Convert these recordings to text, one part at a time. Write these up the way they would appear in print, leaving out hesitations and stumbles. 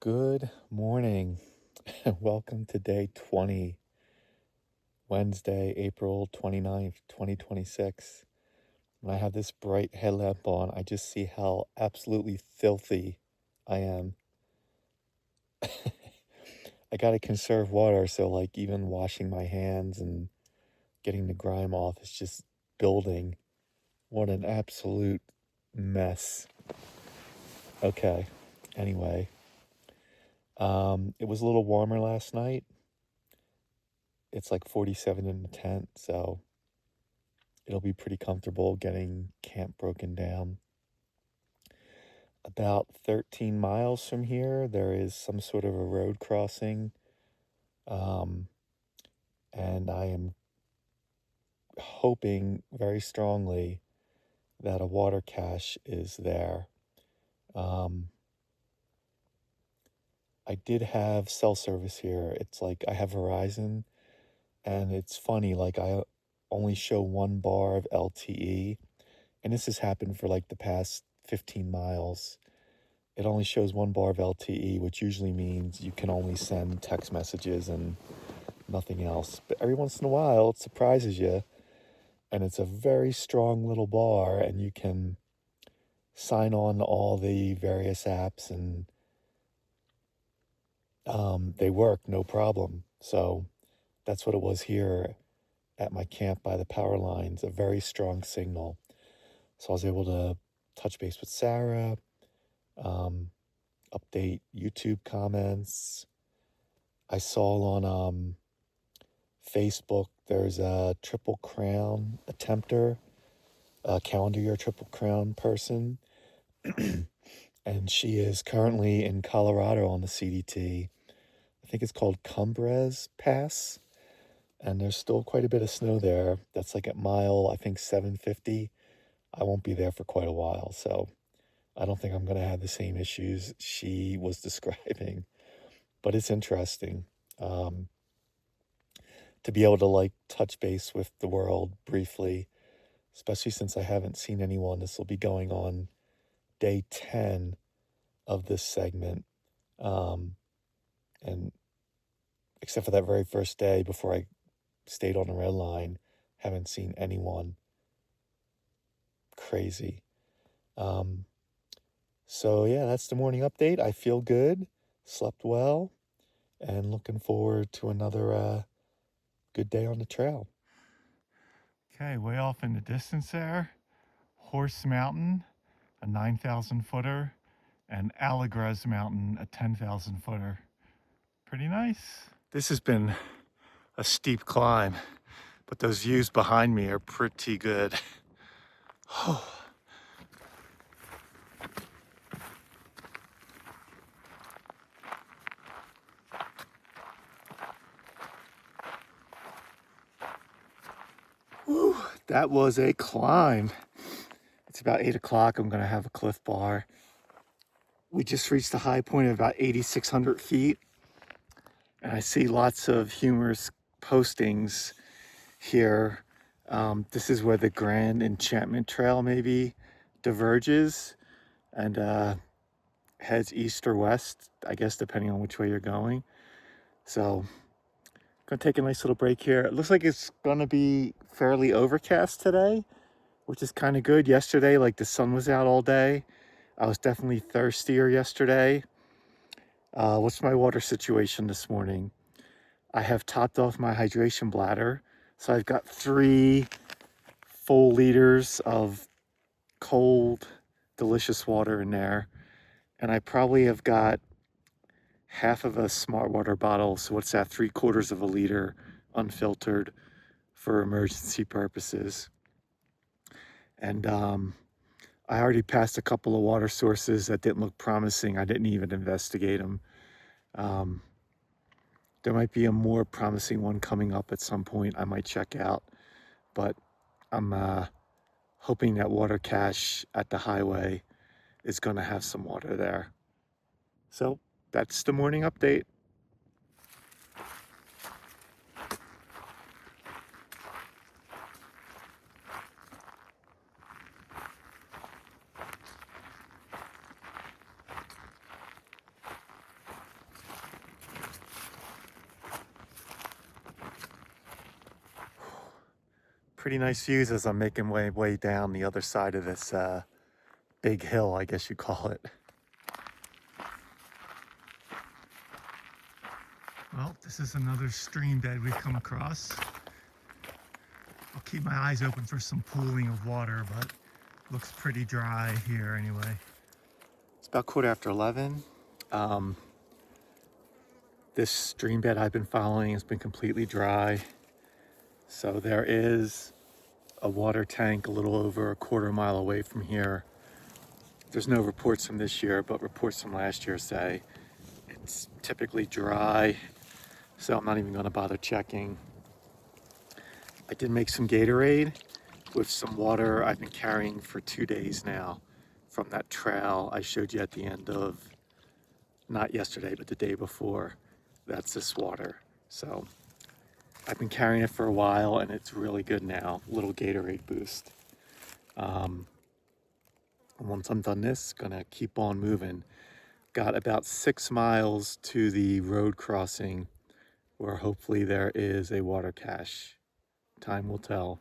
Good morning. Welcome to day 20, Wednesday, April 29th, 2026. When I have this bright headlamp on, I just see how absolutely filthy I am. I gotta conserve water, so like even washing my hands and getting the grime off is just building. What an absolute mess. Okay, anyway. It was a little warmer last night. It's like 47 in the tent, so it'll be pretty comfortable getting camp broken down. About 13 miles from here, there is some sort of a road crossing, and I am hoping very strongly that a water cache is there. I did have cell service here. It's like I have Verizon, and it's funny, like I only show 1 bar of LTE, and this has happened for like the past 15 miles. It only shows 1 bar of LTE, which usually means you can only send text messages and nothing else. But every once in a while, it surprises you, and it's a very strong little bar, and you can sign on to all the various apps, and they work, no problem. So that's what it was here at my camp by the power lines, a very strong signal. So I was able to touch base with Sarah, update YouTube comments. I saw on Facebook there's a Triple Crown attempter, a calendar year Triple Crown person, and she is currently in Colorado on the CDT. I think it's called Cumbres Pass, and there's still quite a bit of snow there. That's like at mile, I think 750. I won't be there for quite a while, so I don't think I'm going to have the same issues she was describing, but it's interesting to be able to like touch base with the world briefly, especially since I haven't seen anyone. This will be going on day 10 of this segment. And except for that very first day before I stayed on the red line, haven't seen anyone. Crazy. So yeah, that's the morning update. I feel good, slept well, and looking forward to another good day on the trail. Okay, way off in the distance there, Horse Mountain, a 9,000 footer, and Allegres Mountain, a 10,000 footer. Pretty nice. This has been a steep climb, but those views behind me are pretty good. Whew, that was a climb. It's about 8 o'clock. I'm going to have a Cliff Bar. We just reached the high point of about 8,600 feet. And I see lots of humorous postings here. This is where the Grand Enchantment Trail maybe diverges and heads east or west, I guess, depending on which way you're going. So gonna take a nice little break here. It looks like it's gonna be fairly overcast today, which is kind of good. Yesterday, like the sun was out all day. I was definitely thirstier yesterday. What's my water situation this morning? I have topped off my hydration bladder. So I've got 3 full liters of cold, delicious water in there. And I probably have got half of a smart water bottle. So what's that? 3/4 of a liter unfiltered for emergency purposes. And I already passed a couple of water sources that didn't look promising. I didn't even investigate them. There might be a more promising one coming up at some point I might check out, but I'm hoping that water cache at the highway is going to have some water there. So that's the morning update. Pretty nice views as I'm making way down the other side of this big hill, I guess you call it. Well, this is another stream bed we've come across. I'll keep my eyes open for some pooling of water, but looks pretty dry here anyway. It's about 11:15. This stream bed I've been following has been completely dry. So there is a water tank a little over a quarter mile away from here. There's no reports from this year, but reports from last year say it's typically dry. So I'm not even gonna bother checking. I did make some Gatorade with some water I've been carrying for 2 days now from that trail I showed you at the end of, not yesterday, but the day before. That's this water. So I've been carrying it for a while and it's really good now. Little Gatorade boost. And once I'm done this, gonna keep on moving. Got about 6 miles to the road crossing where hopefully there is a water cache. Time will tell.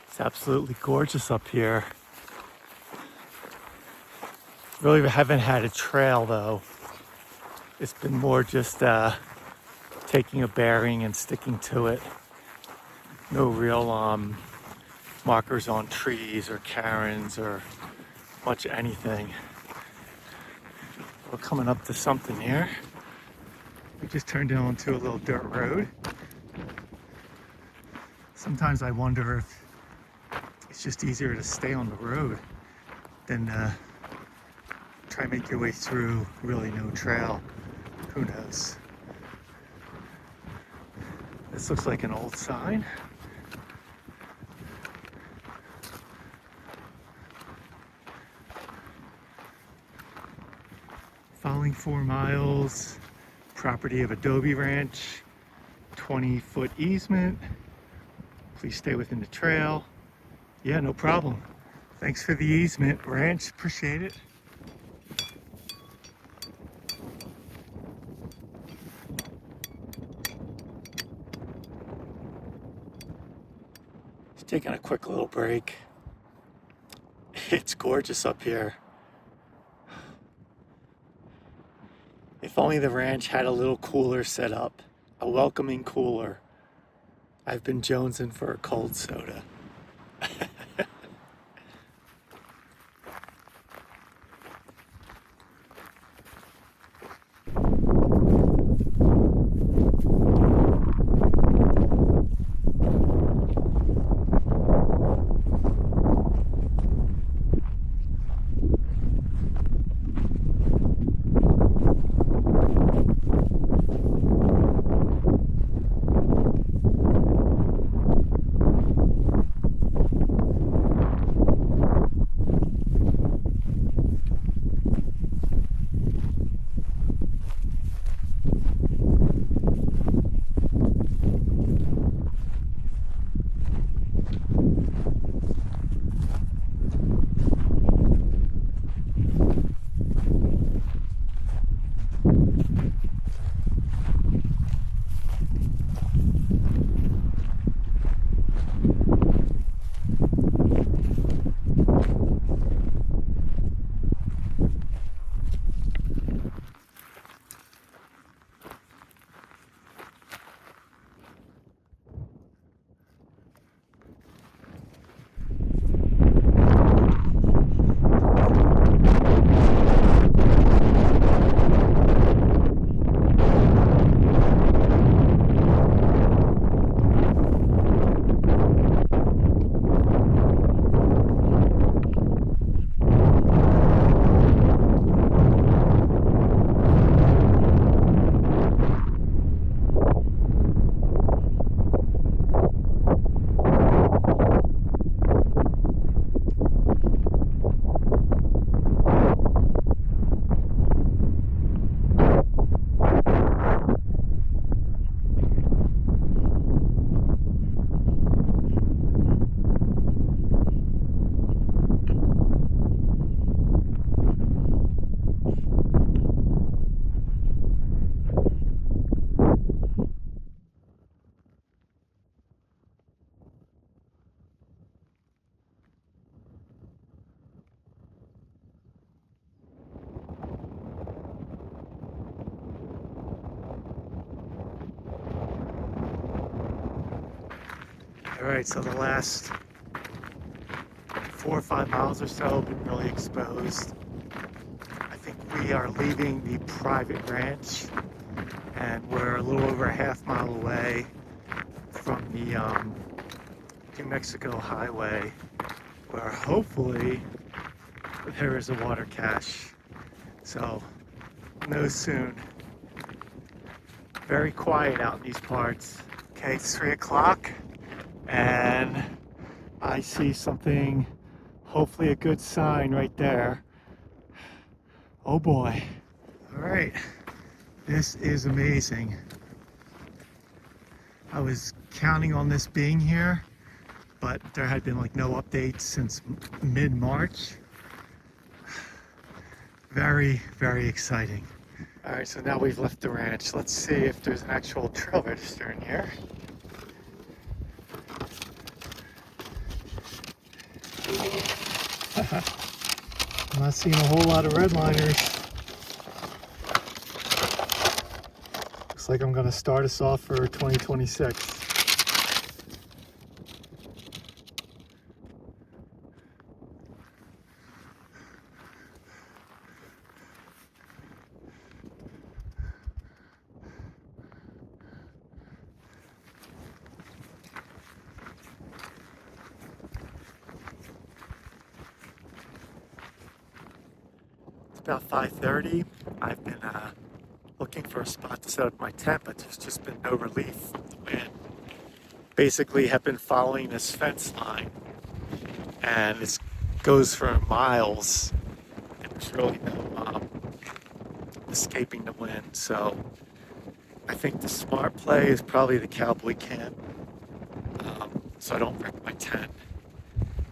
It's absolutely gorgeous up here. Really haven't had a trail though. It's been more just taking a bearing and sticking to it. No real markers on trees or cairns or much anything. We're coming up to something here. We just turned onto a little dirt road. Sometimes I wonder if it's just easier to stay on the road than try and make your way through really no trail. Who knows? This looks like an old sign. Following 4 miles, property of Adobe Ranch, 20-foot easement. Please stay within the trail. Yeah, no problem. Thanks for the easement, Ranch. Appreciate it. Taking a quick little break. It's gorgeous up here. If only the ranch had a little cooler set up, a welcoming cooler. I've been jonesing for a cold soda. Alright, so the last 4 or 5 miles or so have been really exposed. I think we are leaving the private ranch and we're a little over a half-mile away from the New Mexico highway, where hopefully there is a water cache. So, know soon. Very quiet out in these parts. Okay, it's 3 o'clock and I see something, hopefully a good sign right there. Oh boy. All right, this is amazing. I was counting on this being here, but there had been like no updates since mid-March. Very, very exciting. All right, so now we've left the ranch. Let's see if there's an actual trail register in here. I'm not seeing a whole lot of redliners. Looks like I'm gonna start us off for 2026. About 5:30. I've been looking for a spot to set up my tent, but there's just been no relief from the wind. Basically have been following this fence line, and it goes for miles, and there's really no escaping the wind. So I think the smart play is probably the Cowboy camp, so I don't wreck my tent.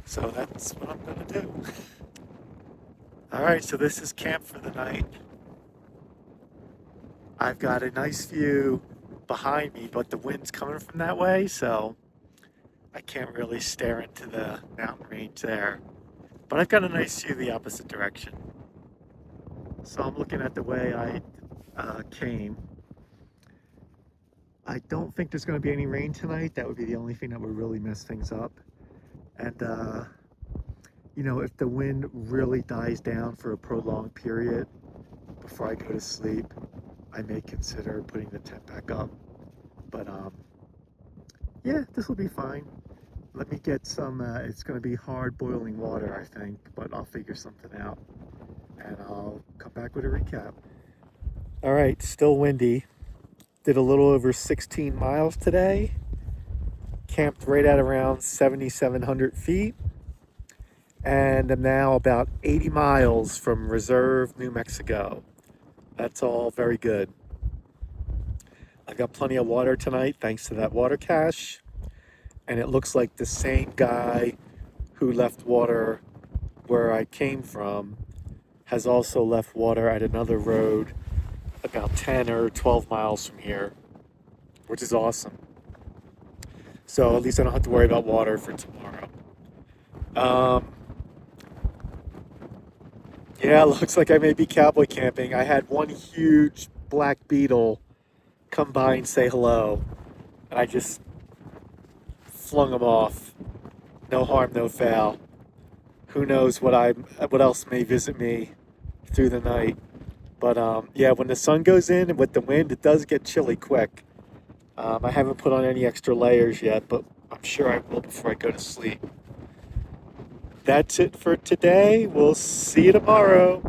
So that's what I'm gonna do. All right, so this is camp for the night. I've got a nice view behind me, but the wind's coming from that way, so I can't really stare into the mountain range there. But I've got a nice view the opposite direction. So I'm looking at the way I came. I don't think there's going to be any rain tonight. That would be the only thing that would really mess things up. And, you know, if the wind really dies down for a prolonged period before I go to sleep, I may consider putting the tent back up. But, yeah, this will be fine. Let me get some, it's going to be hard boiling water, I think, but I'll figure something out. And I'll come back with a recap. All right, still windy. Did a little over 16 miles today. Camped right at around 7,700 feet. And I'm now about 80 miles from Reserve, New Mexico. That's all very good. I've got plenty of water tonight thanks to that water cache. And it looks like the same guy who left water where I came from has also left water at another road about 10 or 12 miles from here, which is awesome. So at least I don't have to worry about water for tomorrow. Yeah, looks like I may be cowboy camping. I had one huge black beetle come by and say hello, and I just flung him off. No harm, no foul. Who knows what else may visit me through the night. But yeah, when the sun goes in and with the wind, it does get chilly quick. I haven't put on any extra layers yet, but I'm sure I will before I go to sleep. That's it for today. We'll see you tomorrow.